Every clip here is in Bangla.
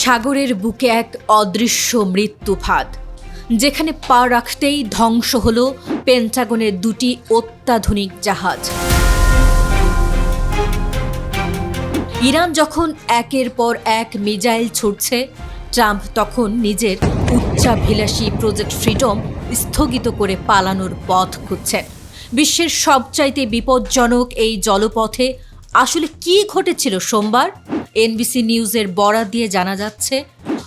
সাগরের বুকে এক অদৃশ্য মৃত্যুফাদ, যেখানে পা রাখতেই ধ্বংস হল পেন্টাগনের দুটি অত্যাধুনিক জাহাজ। ইরান যখন একের পর এক মিসাইল ছুড়ছে, ট্রাম্প তখন নিজের উচ্চাভিলাষী প্রজেক্ট ফ্রিডম স্থগিত করে পালানোর পথ খুঁজছেন। বিশ্বের সবচাইতে বিপজ্জনক এই জলপথে আসলে কি ঘটেছিল সোমবার? এনবিসি নিউজের বরাত দিয়ে জানা যাচ্ছে,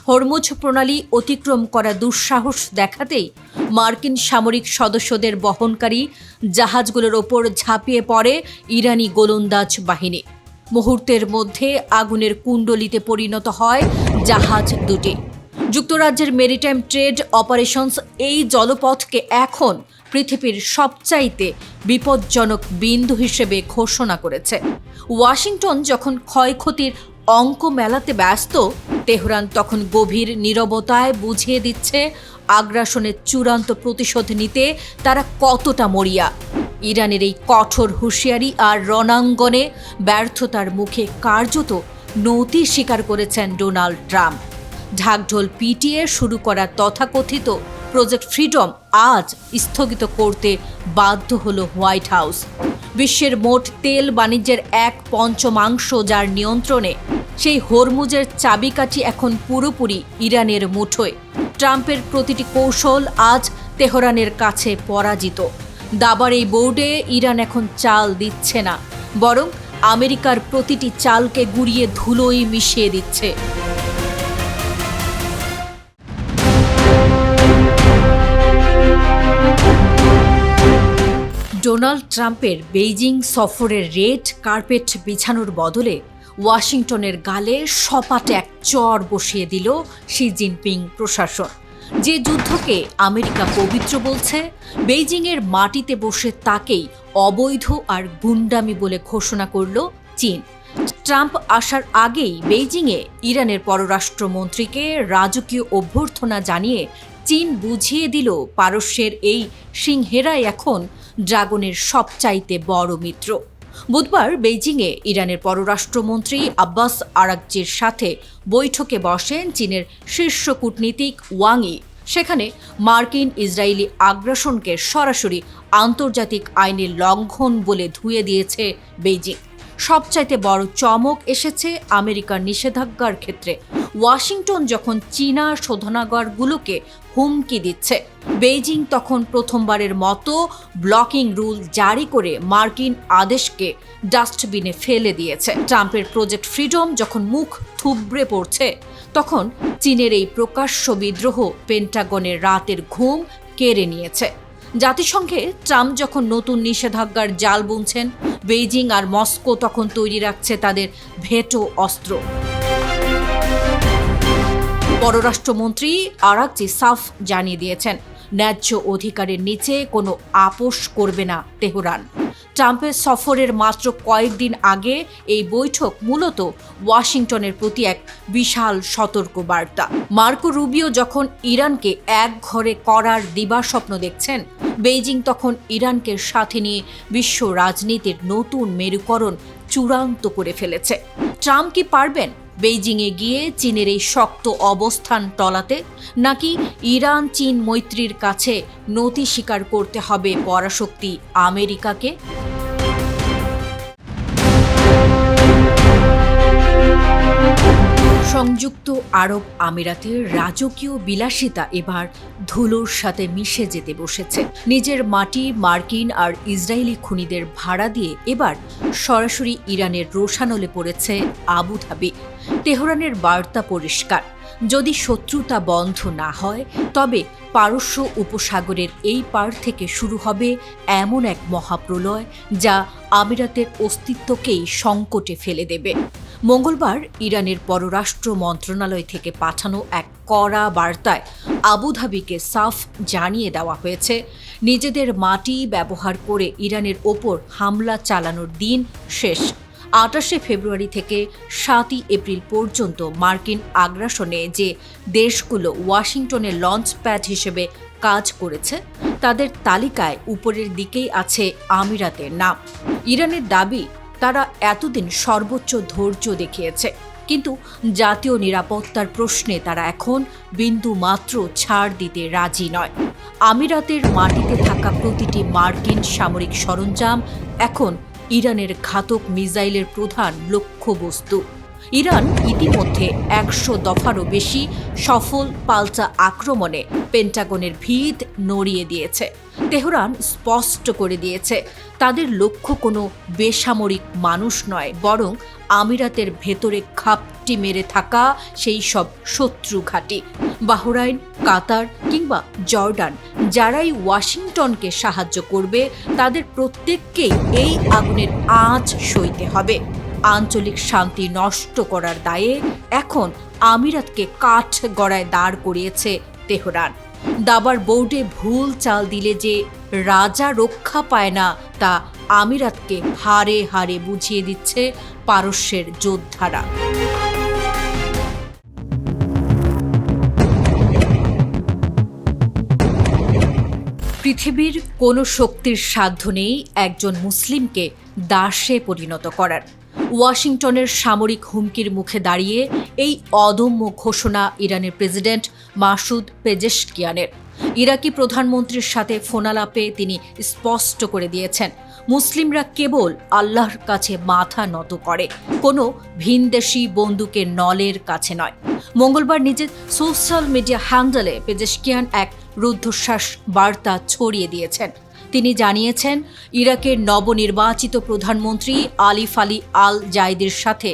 হরমুজ প্রণালী অতিক্রম করা দুঃসাহস দেখাতেই মার্কিন সামরিক সদস্যদের বহনকারী জাহাজগুলোর ওপর ঝাঁপিয়ে পড়ে ইরানি গোলন্দাজ বাহিনী। মুহূর্তের মধ্যে আগুনের কুণ্ডলিতে পরিণত হয় জাহাজ দুটি। যুক্তরাজ্যের মেরিটাইম ট্রেড অপারেশনস এই জলপথকে এখন পৃথিবীর সবচাইতে বিপজ্জনক বিন্দু হিসেবে ঘোষণা করেছে। ওয়াশিংটন যখন ক্ষয়ক্ষতির অঙ্ক মেলাতে ব্যস্ত, তেহরান তখন গভীর নীরবতায় বুঝিয়ে দিচ্ছে আগ্রাসনের চূড়ান্ত প্রতিশোধ নিতে তারা কতটা মরিয়া। ইরানের এই কঠোর হুঁশিয়ারি আর রণাঙ্গনে ব্যর্থতার মুখে কার্যত নতি স্বীকার করেছেন ডোনাল্ড ট্রাম্প। ঢাকঢোল পিটিয়ে শুরু করা তথাকথিত প্রজেক্ট ফ্রিডম আজ স্থগিত করতে বাধ্য হল হোয়াইট হাউস। বিশ্বের মোট তেল বাণিজ্যের 1/5 যার নিয়ন্ত্রণে, সেই হরমুজের চাবিকাঠি এখন পুরোপুরি ইরানের মুঠোয়। ট্রাম্পের প্রতিটি কৌশল আজ তেহরানের কাছে পরাজিত। দাবার এই বোর্ডে ইরান এখন চাল দিচ্ছে না, বরং আমেরিকার প্রতিটি চালকে গুঁড়িয়ে ধুলোয় মিশিয়ে দিচ্ছে। ডোনাল্ড ট্রাম্পের বেইজিং সফরের রেড কার্পেট বিছানোর বদলে ওয়াশিংটনের গালে সপাটে এক চর বসিয়ে দিল শি জিনপিং প্রশাসন। যে যুদ্ধকে আমেরিকা পবিত্র বলছে, বেইজিংয়ের মাটিতে বসে তাকেই অবৈধ আর গুন্ডামি বলে ঘোষণা করল চীন। ট্রাম্প আসার আগেই বেইজিংয়ে ইরানের পররাষ্ট্রমন্ত্রীকে রাজকীয় অভ্যর্থনা জানিয়ে চীন বুঝিয়ে দিল পারস্যের এই সিংহেরাই এখন ড্রাগনের সবচাইতে বড় মিত্র। বুধবার বেইজিংয়ে ইরানের পররাষ্ট্রমন্ত্রী আব্বাস আরাগচির সাথে বৈঠকে বসেন চীনের শীর্ষ কূটনীতিক ওয়াং ই। সেখানে মার্কিন ইসরায়েলি আগ্রাসনকে সরাসরি আন্তর্জাতিক আইনের লঙ্ঘন বলে ধুয়ে দিয়েছে বেইজিং। সবচাইতে বড় চমক এসেছে আমেরিকার নিষেধাজ্ঞার ক্ষেত্রে। ওয়াশিংটন যখন চীনা শোধনাগারগুলোকে হুমকি দিচ্ছে, বেইজিং তখন প্রথমবারের মতো ব্লকিং রুল জারি করে মার্কিন আদেশকে ডাস্টবিনে ফেলে দিয়েছে। ট্রাম্পের প্রজেক্ট ফ্রিডম যখন মুখ থুবড়ে পড়ছে, তখন চীনের এই প্রকাশ্য বিদ্রোহ পেন্টাগনের রাতের ঘুম কেড়ে নিয়েছে। জাতিসংঘে ট্রাম্প যখন নতুন নিষেধাজ্ঞার জাল বুনছেন, বেইজিং আর মস্কো তখন তৈরি রাখছে তাদের ভেটো অস্ত্র। পররাষ্ট্রমন্ত্রী আরাগচি সাফ জানিয়ে দিয়েছেন, ন্যায্য অধিকারের নিচে কোনো আপোষ করবে না তেহরান। ট্রাম্পের সফরের মাত্র কয়েকদিন আগে এই বৈঠক মূলত ওয়াশিংটনের প্রতি এক বিশাল সতর্ক বার্তা। মার্কো রুবিও যখন ইরানকে এক ঘরে করার দিবাস্বপ্ন দেখছেন, বেইজিং তখন ইরানকে সাথে নিয়ে বিশ্ব রাজনীতির নতুন মেরুকরণ চূড়ান্ত করে ফেলেছে। ট্রাম্প কি পারবেন বেইজিংয়ে গিয়ে চীনের এই শক্ত অবস্থান টলাতে, নাকি ইরান চীন মৈত্রীর কাছে নতি স্বীকার করতে হবে পরাশক্তি আমেরিকাকে? সংযুক্ত আরব আমিরাতের রাজকীয় বিলাসিতা এবার ধুলোর সাথে মিশে যেতে বসেছে। নিজের মাটি মার্কিন আর ইসরায়েলি খুনিদের ভাড়া দিয়ে এবার সরাসরি ইরানের রোষানলে পড়েছে আবুধাবি। তেহরানের বার্তা পরিষ্কার, যদি শত্রুতা বন্ধ না হয়, তবে পারস্য উপসাগরের এই পার থেকে শুরু হবে এমন এক মহাপ্রলয় যা আমিরাতের অস্তিত্বকেই সংকটে ফেলে দেবে। মঙ্গলবার ইরানের পররাষ্ট্র মন্ত্রণালয় থেকে পাঠানো এক কড়া বার্তায় আবুধাবিকে সাফ জানিয়ে দেওয়া হয়েছে, নিজেদের মাটি ব্যবহার করে ইরানের ওপর হামলা চালানোর দিন শেষ। 28 ফেব্রুয়ারি থেকে 7 এপ্রিল পর্যন্ত মার্কিন আগ্রাসনে যে দেশগুলো ওয়াশিংটনের লঞ্চ প্যাড হিসেবে কাজ করেছে, তাদের তালিকায় উপরের দিকেই আছে আমিরাতের নাম। ইরানের দাবি, তারা এতদিন সর্বোচ্চ ধৈর্য দেখিয়েছে, কিন্তু জাতীয় নিরাপত্তার প্রশ্নে তারা এখন বিন্দু মাত্র ছাড় দিতে রাজি নয়। আমিরাতের মাটিতে থাকা প্রতিটি মার্কিন সামরিক সরঞ্জাম এখন ইরানের ঘাতক মিসাইলের প্রধান লক্ষ্যবস্তু। ইরান ইতিমধ্যে ১০০ দফারও বেশি সফল পাল্টা আক্রমণে পেন্টাগনের ভিত নড়িয়ে দিয়েছে। তেহরান স্পষ্ট করে দিয়েছে তাদের লক্ষ্য কোনো বেসামরিক মানুষ নয়, বরং আমিরাতের ভেতরে ঘাপটি মেরে থাকা সেই সব শত্রু ঘাঁটি। বাহরাইন, কাতার কিংবা জর্ডান যারাই ওয়াশিংটনকে সাহায্য করবে তাদের প্রত্যেককেই এই আগুনের আঁচ সইতে হবে। আঞ্চলিক শান্তি নষ্ট করার দায়ে এখন আমিরাতকে কাঠ গড়ায় দাঁড় করিয়েছে তেহরান। দাবার বোর্ডে ভুল চাল দিলে যে রাজা রক্ষা পায় না তা আমিরাতকে হারে হারে বুঝিয়ে দিচ্ছে পারস্যের যোদ্ধারা। পৃথিবীর কোনো শক্তির সাধ্য নেই একজন মুসলিমকে দাসে পরিণত করার। ওয়াশিংটনের সামরিক হুমকির মুখে দাঁড়িয়ে এই অদম্য ঘোষণা ইরানের প্রেসিডেন্ট মাসুদ পেজেশকিয়ানের। ইরাকি প্রধানমন্ত্রীর সাথে ফোনালাপে তিনি স্পষ্ট করে দিয়েছেন, মুসলিমরা কেবল আল্লাহর কাছে মাথা নত করে, কোনো ভিনদেশি বন্দুকের নলের কাছে নয়। মঙ্গলবার নিজের সোশ্যাল মিডিয়া হ্যান্ডেলে পেজেশকিয়ান এক রুদ্ধশ্বাস বার্তা ছড়িয়ে দিয়েছেন। তিনি জানিয়েছেন, ইরাকের নবনির্বাচিত প্রধানমন্ত্রী আলিফ আলী আল জাইদের সাথে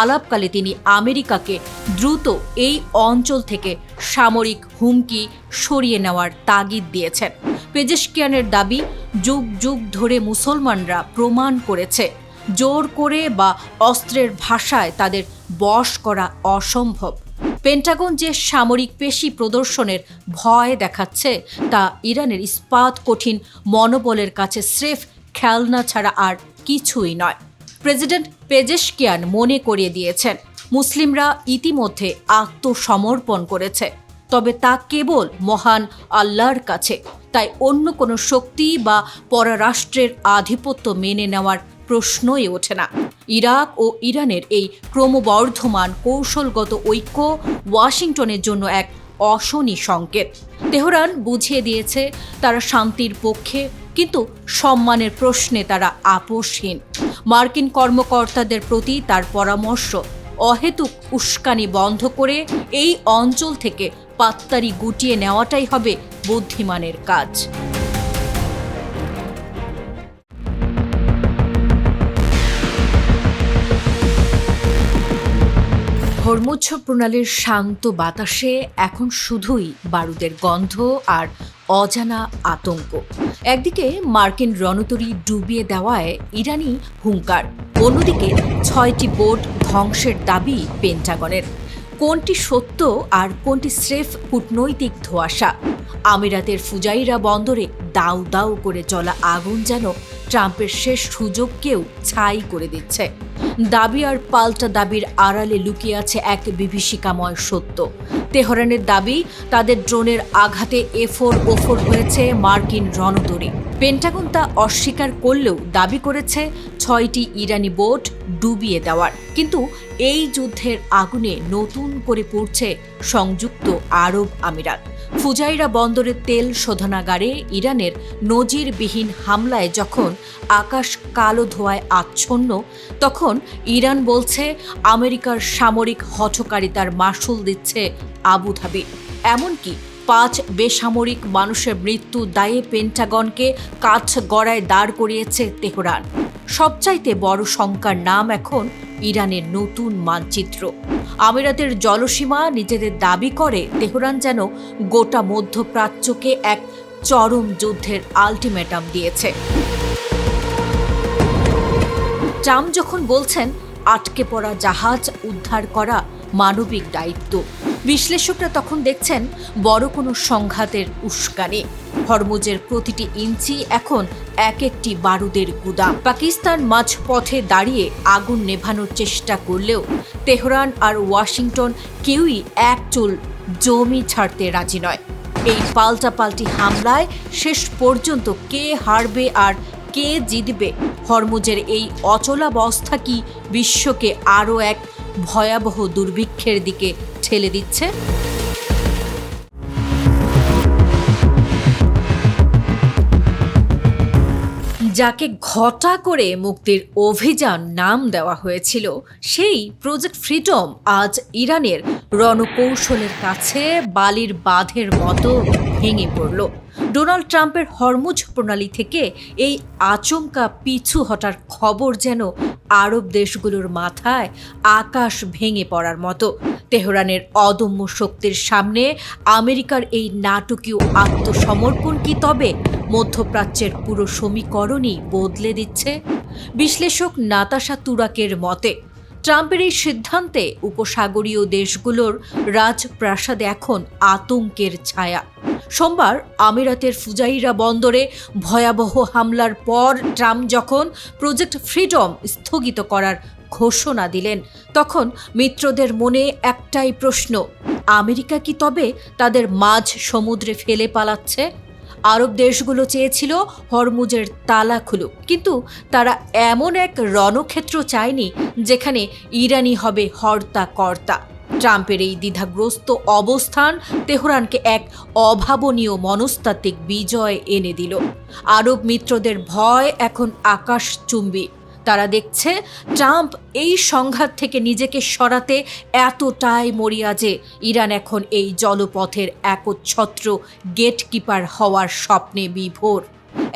আলাপকালে তিনি আমেরিকাকে দ্রুত এই অঞ্চল থেকে সামরিক হুমকি সরিয়ে নেওয়ার তাগিদ দিয়েছেন। পেজেশকিয়ানের দাবি, যুগ যুগ ধরে মুসলমানরা প্রমাণ করেছে জোর করে বা অস্ত্রের ভাষায় তাদের বশ করা অসম্ভব। পেন্টাগন যে সামরিক পেশি প্রদর্শনের ভয় দেখাচ্ছে তা ইরানের ইস্পাত কঠিন মনোবলের কাছে স্রেফ খেলনা ছাড়া আর কিছুই নয়। প্রেসিডেন্ট পেজেশকিয়ান মনে করিয়ে দিয়েছেন, মুসলিমরা ইতিমধ্যে আত্মসমর্পণ করেছে, তবে তা কেবল মহান আল্লাহর কাছে। তাই অন্য কোনো শক্তি বা পররাষ্ট্রের আধিপত্য মেনে নেওয়ার প্রশ্নই ওঠে না। ইরাক ও ইরানের এই ক্রমবর্ধমান কৌশলগত ঐক্য ওয়াশিংটনের জন্য এক অশনি সংকেত। তেহরান বুঝিয়ে দিয়েছে তারা শান্তির পক্ষে, কিন্তু সম্মানের প্রশ্নে তারা আপোষহীন। মার্কিন কর্মকর্তাদের প্রতি তার পরামর্শ, অহেতুক উস্কানি বন্ধ করে এই অঞ্চল থেকে পাত্তারি গুটিয়ে নেওয়াটাই হবে বুদ্ধিমানের কাজ। হরমুজ প্রণালীর শান্ত বাতাসে এখন শুধুই বারুদের গন্ধ আর অজানা আতঙ্ক। একদিকে মার্কিন রণতরী ডুবিয়ে দেওয়ায় ইরানি হুঙ্কার, অন্যদিকে 6টি বোট ধ্বংসের দাবি পেন্টাগনের। কোনটি সত্য আর কোনটি স্রেফ কূটনৈতিক ধোঁয়াশা? আমিরাতের ফুজাইরা বন্দরে দাউ দাউ করে জ্বলা আগুন যেন ট্রাম্পের শেষ সুযোগকেও ছাই করে দিচ্ছে। দাবি আর পাল্টা দাবির আড়ালে লুকিয়ে আছে এক বিভীষিকাময় সত্য। তেহরানের দাবি, তাদের ড্রোনের আঘাতে এফোর হয়েছে মার্কিন রণতরী। পেন্টাগন তা অস্বীকার করলেও দাবি করেছে 6টি ইরানি বোট ডুবিয়ে দেওয়ার। কিন্তু এই যুদ্ধের আগুনে নতুন করে পড়ছে সংযুক্ত আরব আমিরাত। ফুজাইরা বন্দরের তেল শোধনাগারে ইরানের নজিরবিহীন হামলায় যখন আকাশ কালো ধোঁয়ায় আচ্ছন্ন, তখন ইরান বলছে আমেরিকার সামরিক হঠকারিতার মাসুল দিচ্ছে আবুধাবি। এমনকি 5 বেসামরিক মানুষের মৃত্যু দায়ে পেন্টাগনকে কাঠ গড়ায় দাঁড় করিয়েছে তেহরান। সবচাইতে বড় শঙ্কার নাম এখন ইরানের নতুন মানচিত্র। আমিরাতের জলসীমা নিজেদের দাবি করে তেহরান যেন গোটা মধ্যপ্রাচ্যকে এক চরম যুদ্ধের আল্টিমেটাম দিয়েছে। ট্রাম্প যখন বলছেন আটকে পড়া জাহাজ উদ্ধার করা মানবিক দায়িত্ব, বিশ্লেষকরা তখন দেখছেন বড় কোনো সংঘাতের উস্কানি। হরমুজের প্রতিটি ইঞ্চি এখন এক একটি বারুদের গুদাম। পাকিস্তান মাঝপথে দাঁড়িয়ে আগুন নেভানোর চেষ্টা করলেও তেহরান আর ওয়াশিংটন কেউই এক চুল জমি ছাড়তে রাজি নয়। এই পাল্টাপাল্টি হামলায় শেষ পর্যন্ত কে হারবে আর কে জিতবে? হরমুজের এই অচলাবস্থা কি বিশ্বকে আরও এক ভয়াবহ দুর্ভিক্ষের দিকে ঠেলে দিচ্ছে? যাকে ঘটা করে মুক্তির অভিযান নাম দেওয়া হয়েছিল, সেই প্রজেক্ট ফ্রিডম আজ ইরানের রণকৌশলের কাছে বালির বাঁধের মতো ভেঙে পড়ল। ডোনাল্ড ট্রাম্পের হরমুজ প্রণালী থেকে এই আচমকা পিছু হটার খবর যেন আরব দেশগুলোর মাথায় আকাশ ভেঙে পড়ার মতো। তেহরানের অদম্য শক্তির সামনে আমেরিকার এই নাটকীয় আত্মসমর্পণ কি তবে মধ্যপ্রাচ্যের পুরো সমীকরণই বদলে দিচ্ছে? বিশ্লেষক নাতাশা তুরাকের মতে ট্রাম্পের এই সিদ্ধান্তে উপসাগরীয় দেশগুলোর রাজপ্রাসাদে এখন আতঙ্কের ছায়া। সোমবার আমিরাতের ফুজাইরা বন্দরে ভয়াবহ হামলার পর ট্রাম্প যখন প্রজেক্ট ফ্রিডম স্থগিত করার ঘোষণা দিলেন, তখন মিত্রদের মনে একটাই প্রশ্ন: আমেরিকা কি তবে তাদের মাঝ সমুদ্রে ফেলে পালাচ্ছে? আরব দেশগুলো চেয়েছিল হরমুজের তালা খুলুক, কিন্তু তারা এমন এক রণক্ষেত্র চায়নি যেখানে ইরানি হবে হর্তা কর্তা। ট্রাম্পের এই দ্বিধাগ্রস্ত অবস্থান তেহরানকে এক অভাবনীয় মনস্তাত্ত্বিক বিজয় এনে দিল। আরব মিত্রদের ভয় এখন আকাশচুম্বী। তারা দেখছে ট্রাম্প এই সংঘাত থেকে নিজেকে সরাতে এতটাই মরিয়া যে ইরান এখন এই জলপথের একচ্ছত্র গেটকিপার হওয়ার স্বপ্নে বিভোর।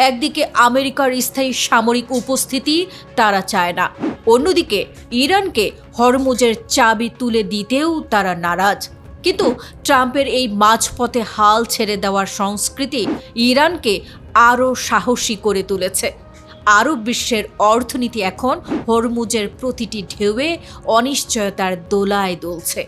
একদিকে আমেরিকার স্থায়ী সামরিক উপস্থিতি তারা চায় না, অন্যদিকে ইরানকে হরমুজের চাবি তুলে দিতেও তারা নারাজ। কিন্তু ট্রাম্পের এই মাঝপথে হাল ছেড়ে দেওয়ার সংস্কৃতি ইরানকে আরও সাহসী করে তুলেছে। আরব বিশ্বের অর্থনীতি এখন হরমুজের প্রতিটি ঢেউয়ে অনিশ্চয়তার দোলায় দুলছে।